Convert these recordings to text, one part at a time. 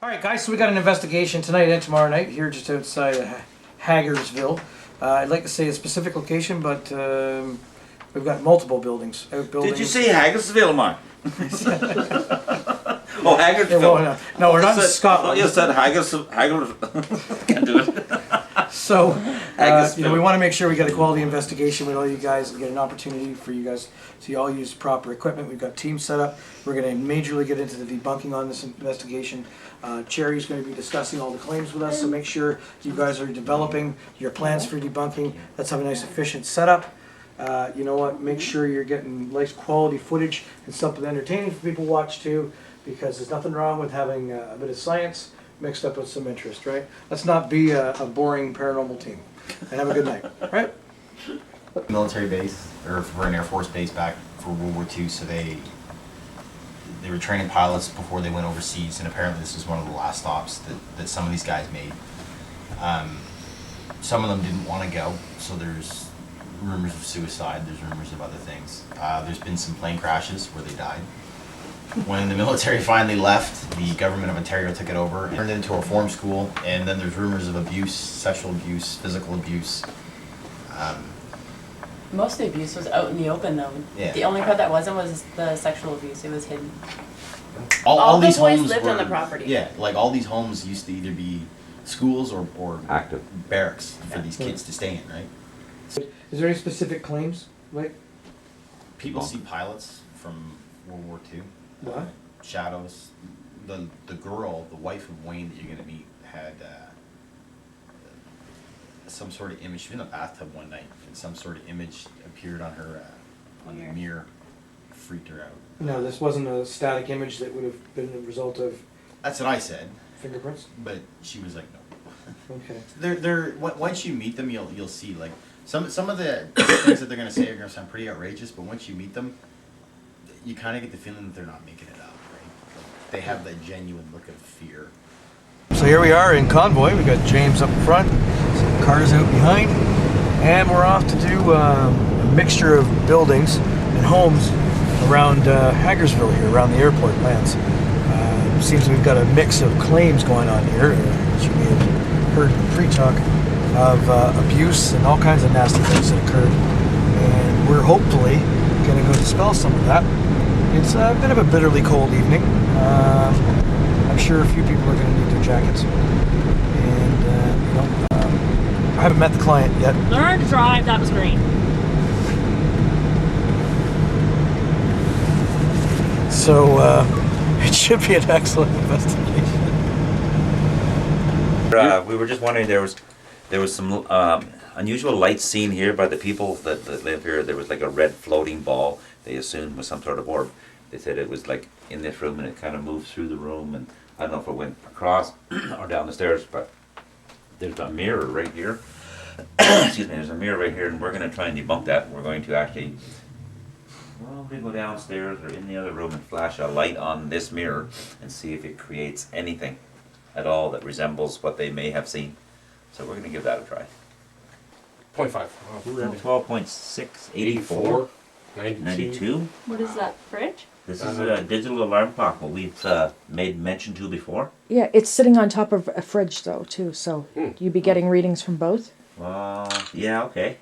All right, guys, so we got an investigation tonight and tomorrow night here just outside of Hagersville. I'd like to say a specific location, but we've got multiple buildings. Did you say Hagersville, Mark? Oh, Hagersville. No, we're not in Scotland. You said Hagersville. Can't do it. So, we want to make sure we get a quality investigation with all you guys and get an opportunity for you guys to all use proper equipment. We've got teams set up. We're going to majorly get into the debunking on this investigation. Cherry's going to be discussing all the claims with us, so make sure you guys are developing your plans for debunking. Let's have a nice efficient setup. You know what, make sure you're getting nice quality footage and something entertaining for people to watch too, because there's nothing wrong with having a bit of science mixed up with some interest, right? Let's not be a boring paranormal team. And have a good night, right? Military base, or for an Air Force base back for World War II, so they were training pilots before they went overseas, and apparently this was one of the last stops that some of these guys made. Some of them didn't want to go, so there's rumors of suicide, there's rumors of other things. There's been some plane crashes where they died. When the military finally left, the government of Ontario took it over and turned it into a reform school, and then there's rumors of abuse, sexual abuse, physical abuse. Most of the abuse was out in the open, though. Yeah. The only part that wasn't was the sexual abuse. It was hidden. All the these boys homes lived were, on the property. Yeah, like all these homes used to either be schools or Active barracks for these kids to stay in, right? Is there any specific claims, like? People see pilots from World War II. What? Shadows. The girl, the wife of Wayne that you're going to meet, had some sort of image. She was in a bathtub one night, and some sort of image appeared on her on the mirror. Freaked her out. No, this wasn't a static image that would have been the result of That's what I said, fingerprints? but she was like, no. Okay. They're once you meet them, you'll see like some of the things that they're gonna say are gonna sound pretty outrageous, but once you meet them, you kind of get the feeling that they're not making it up, right? Like, they have that genuine look of fear. So here we are in convoy. We got James up front, some cars out behind, and we're off to do a mixture of buildings and homes around Hagersville here, around the airport lands. Seems we've got a mix of claims going on here, as you may have heard pre-talk, of abuse and all kinds of nasty things that occurred. And we're hopefully going to go dispel some of that. It's a bit of a bitterly cold evening. I'm sure a few people are going to need their jackets. And, I haven't met the client yet. Learn to drive, that was great. So, it should be an excellent investigation. We were just wondering, there was some unusual lights seen here by the people that live here. There was like a red floating ball they assumed was some sort of orb. They said it was like in this room and it kind of moved through the room, and I don't know if it went across or down the stairs, but there's a mirror right here. Excuse me, there's a mirror right here, and we're going to try and debunk that. We're going to actually go downstairs or in the other room and flash a light on this mirror and see if it creates anything at all that resembles what they may have seen. So we're going to give that a try. 0.5. 12.684. 92. What is that, fridge? This is a digital alarm clock, what we've made mention to before. Yeah, it's sitting on top of a fridge though too, so you'd be getting readings from both? Yeah, okay.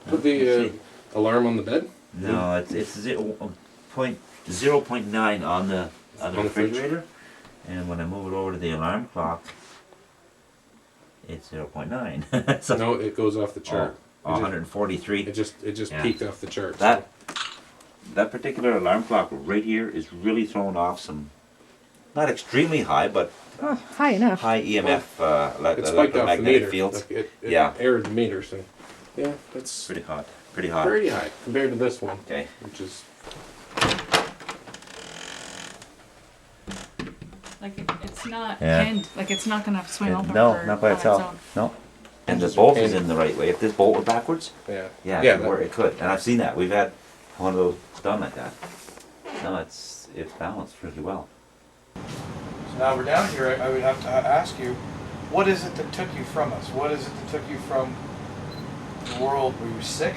Put the alarm on the bed? No, it's 0.9 on the refrigerator. And when I move it over to the alarm clock, it's 0.9. So, no, it goes off the chart. 143. It just Yeah. peaked off the chart. That particular alarm clock right here is really throwing off some, not extremely high, but High enough. high EMF It spiked off the electromagnetic meter. fields. Like it Yeah. aired the meter, so yeah, that's Pretty hot. Pretty hot. pretty high compared to this one. Okay. Which is Like it's not Yeah. pinned. Like it's not gonna swing open. No, for, not by on its own. itself. No. And the Just bolt is pin. in the right way. If this bolt were backwards, yeah. yeah, Yeah. it could. And I've seen that. We've had one of those done like that. No, it's balanced really well. So now we're down here, I would have to ask you, what is it that took you from us? What is it that took you from the world? Were you sick?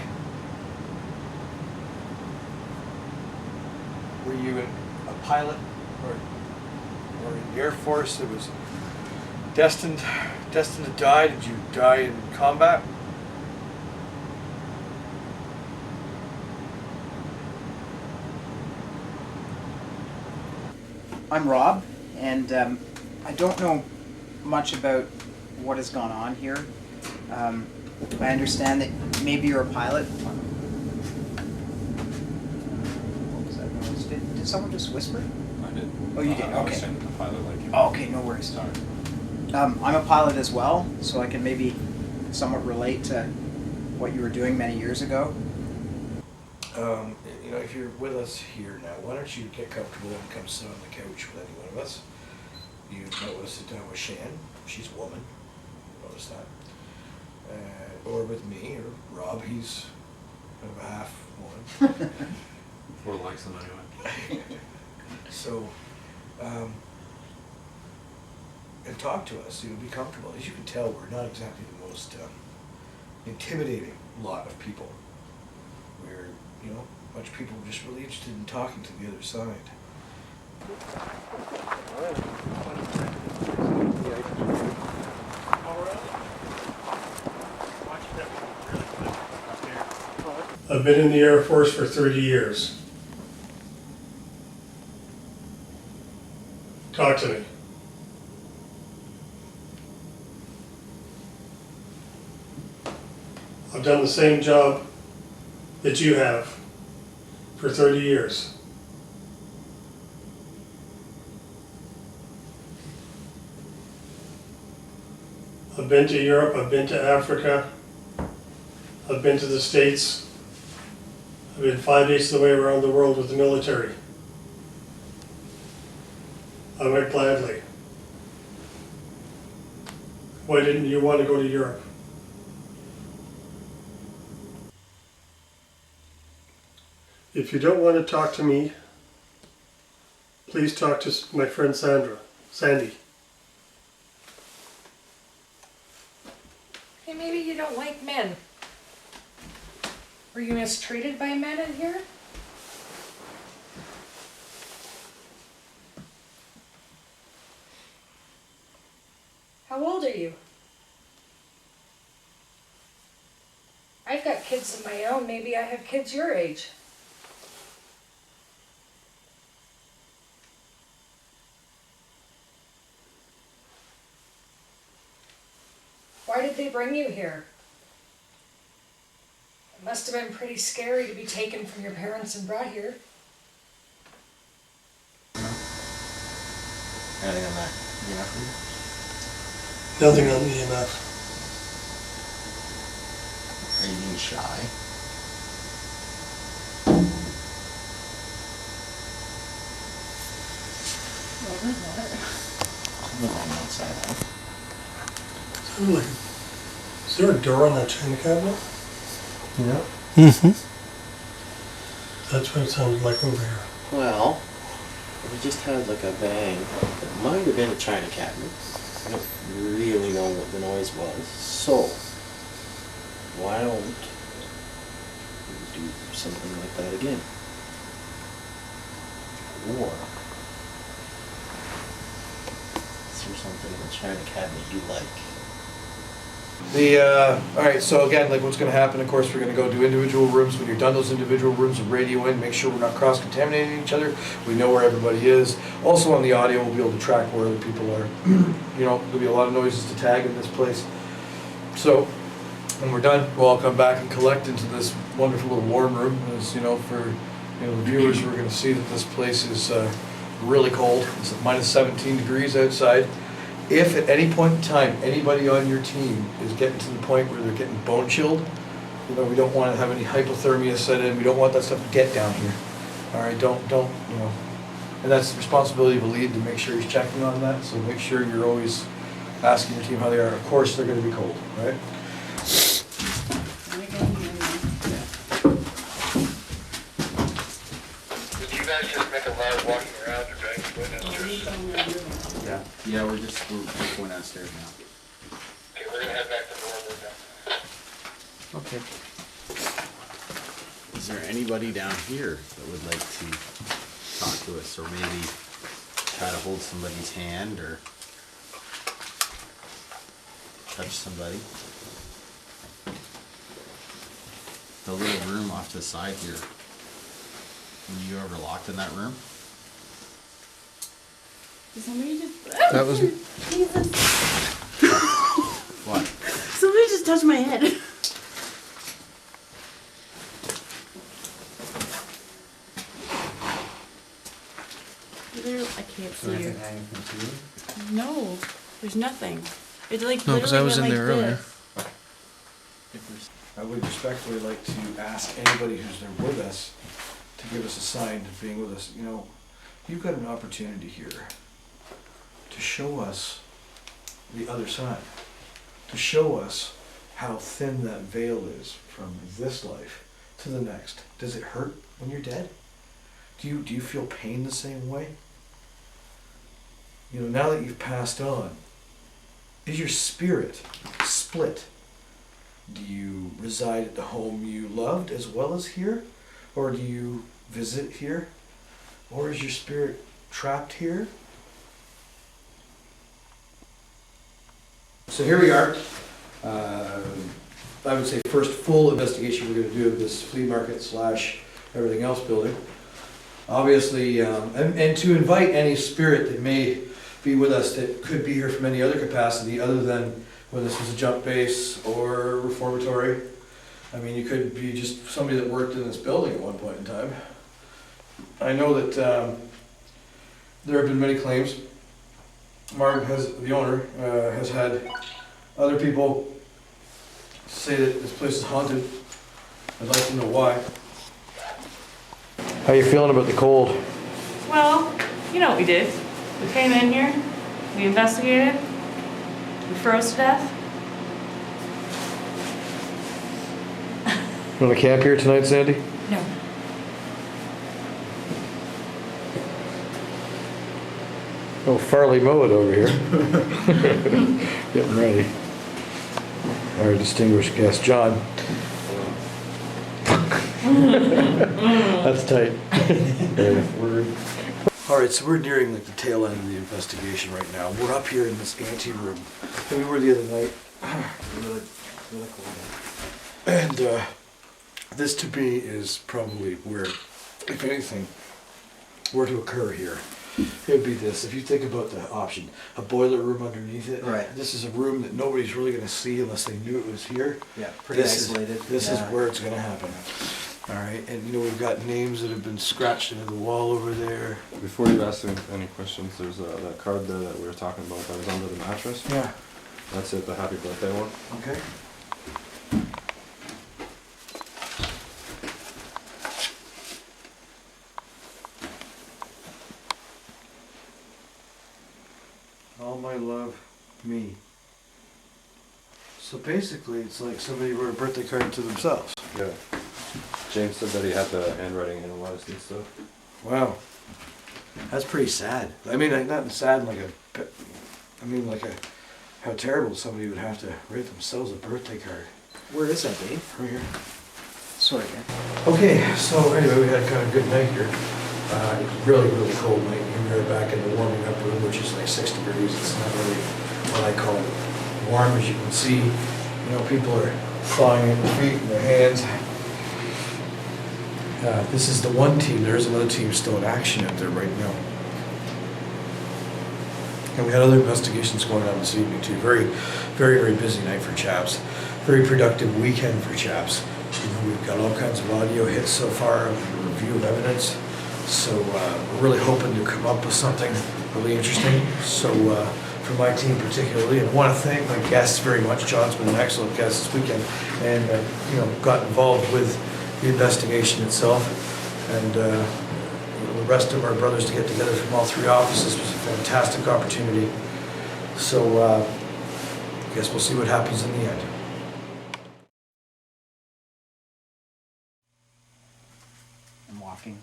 Were you a pilot? Or or in the Air Force that was destined to die? Did you die in combat? I'm Rob, and I don't know much about what has gone on here. I understand that maybe you're a pilot. What was that noise? Did someone just whisper? I did. Oh, you did? I was Okay. saying the pilot like you. Oh, okay, no worries. Sorry. I'm a pilot as well, so I can maybe somewhat relate to what you were doing many years ago. You know, if you're with us here now, why don't you get comfortable and come sit on the couch with any one of us? You might want to sit down with Shan. She's a woman. Notice that. Or with me, or Rob. He's kind of a half woman. More likes than anyway. So, and talk to us. You know, be comfortable. As you can tell, we're not exactly the most intimidating lot of people. We're, you know, a bunch of people just really interested in talking to the other side. I've been in the Air Force for 30 years. Talk to me. I've done the same job that you have for 30 years. I've been to Europe, I've been to Africa, I've been to the States. I've been 5/8 of the way around the world with the military. I went gladly. Why didn't you want to go to Europe? If you don't want to talk to me, please talk to my friend Sandy. Hey, maybe you don't like men. Were you mistreated by men in here? How old are you? I've got kids of my own. Maybe I have kids your age. Why did they bring you here? It must have been pretty scary to be taken from your parents and brought here. Anything on that? Yeah. Nothing on the EMF. Are you being shy? Something outside, huh? Is there a door on that china cabinet? Yeah. Mm-hmm. That's what it sounded like over here. Well, we just had like a bang. It might have been a china cabinet. I don't really know what the noise was. So, why don't we do something like that again? Or, is there something in the china cabinet you like? All right, so again, like what's going to happen, of course, we're going to go do individual rooms. When you're done those individual rooms, we'll radio in, make sure we're not cross-contaminating each other. We know where everybody is. Also on the audio, we'll be able to track where other people are. You know, there'll be a lot of noises to tag in this place. So when we're done, we'll all come back and collect into this wonderful little warm room. As you know, for the viewers, we're going to see that this place is really cold. It's at minus 17 degrees outside. If at any point in time anybody on your team is getting to the point where they're getting bone chilled, we don't want to have any hypothermia set in. We don't want that stuff to get down here. All right, don't, and that's the responsibility of a lead to make sure he's checking on that. So make sure you're always asking your team how they are. Of course, they're going to be cold, right? Did you guys just make a lot walking around or going Yeah, we're just going downstairs now. Okay, we're gonna head back to the room now. Okay. Is there anybody down here that would like to talk to us, or maybe try to hold somebody's hand or touch somebody. The little room off to the side here. Were you ever locked in that room? Did somebody just. That was. Jesus. What? Somebody just touched my head. I can't see you. No, there's nothing. It like No, 'cause I literally was went in there like earlier. this. I would respectfully like to ask anybody who's there with us to give us a sign of being with us. You know, you've got an opportunity here to show us the other side, to show us how thin that veil is from this life to the next. Does it hurt when you're dead? Do you feel pain the same way? You know, now that you've passed on, is your spirit split? Do you reside at the home you loved as well as here? Or do you visit here? Or is your spirit trapped here? So here we are. I would say first full investigation we're going to do of this flea market / everything else building. Obviously, and to invite any spirit that may be with us that could be here from any other capacity other than when this was a jump base or reformatory. I mean, you could be just somebody that worked in this building at one point in time. I know that there have been many claims. Mark, the owner, has had other people say that this place is haunted. I'd like to know why. How you feeling about the cold? Well, you know what we did. We came in here, we investigated, we froze to death. You want to camp here tonight, Sandy? No. Oh, Farley Mowat over here. Getting ready. Our distinguished guest, John. That's tight. All right, so we're nearing like the tail end of the investigation right now. We're up here in this ante room that we were the other night. Really cool. And this to me is probably where, if anything, were to occur here, it would be this. If you think about the option, a boiler room underneath it. Right. This is a room that nobody's really going to see unless they knew it was here. Yeah, pretty This isolated. This is where it's going to happen. All right, and you know we've got names that have been scratched into the wall over there. Before you ask any questions, there's that card there that we were talking about that was under the mattress. Yeah. That's it, the happy birthday one. Okay. All my love, me. So basically, it's like somebody wrote a birthday card to themselves. Yeah. James said that he had the handwriting analyzed and stuff. Wow. That's pretty sad. I mean, like, not sad like I mean like how terrible somebody would have to write themselves a birthday card. Where is that, Dave? Right here. Sorry, Dan. Okay, so anyway, we had a kind of good night here. It was really, really cold night. We were back in the warming up room, which is like 6 degrees. It's not really what I call warm, as you can see. You know, people are thawing in their feet and their hands. This is the one team. There's another team still in action out there right now. And we had other investigations going on this evening too. Very, very, very busy night for Chaps. Very productive weekend for Chaps. You know, we've got all kinds of audio hits so far, a review of evidence. So we're really hoping to come up with something really interesting. So for my team particularly, and I want to thank my guests very much. John's been an excellent guest this weekend, and you know, got involved with the investigation itself. And the rest of our brothers to get together from all 3 offices was a fantastic opportunity. So I guess we'll see what happens in the end. I'm walking.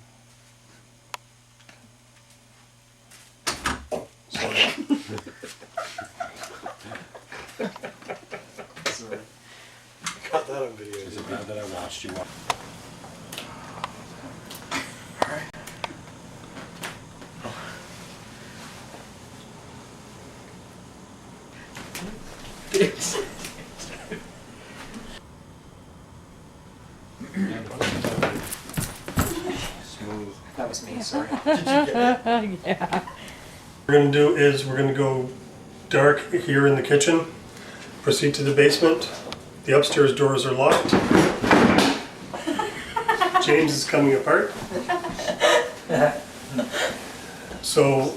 Sorry. Got that on video. Is it bad that I watched you walk? Smooth. That was me, sorry. Yeah. What we're gonna do is we're gonna go dark here in the kitchen, proceed to the basement. The upstairs doors are locked. James is coming apart. So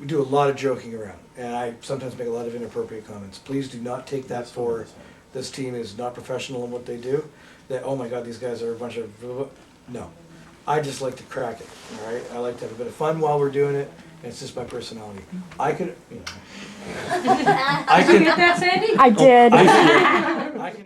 We do a lot of joking around, and I sometimes make a lot of inappropriate comments. Please do not take that for this team is not professional in what they do. That, oh my God, these guys are a bunch of, no. I just like to crack it, all right? I like to have a bit of fun while we're doing it, and it's just my personality. I could, you know. Did you get that, Sandy? I did. I can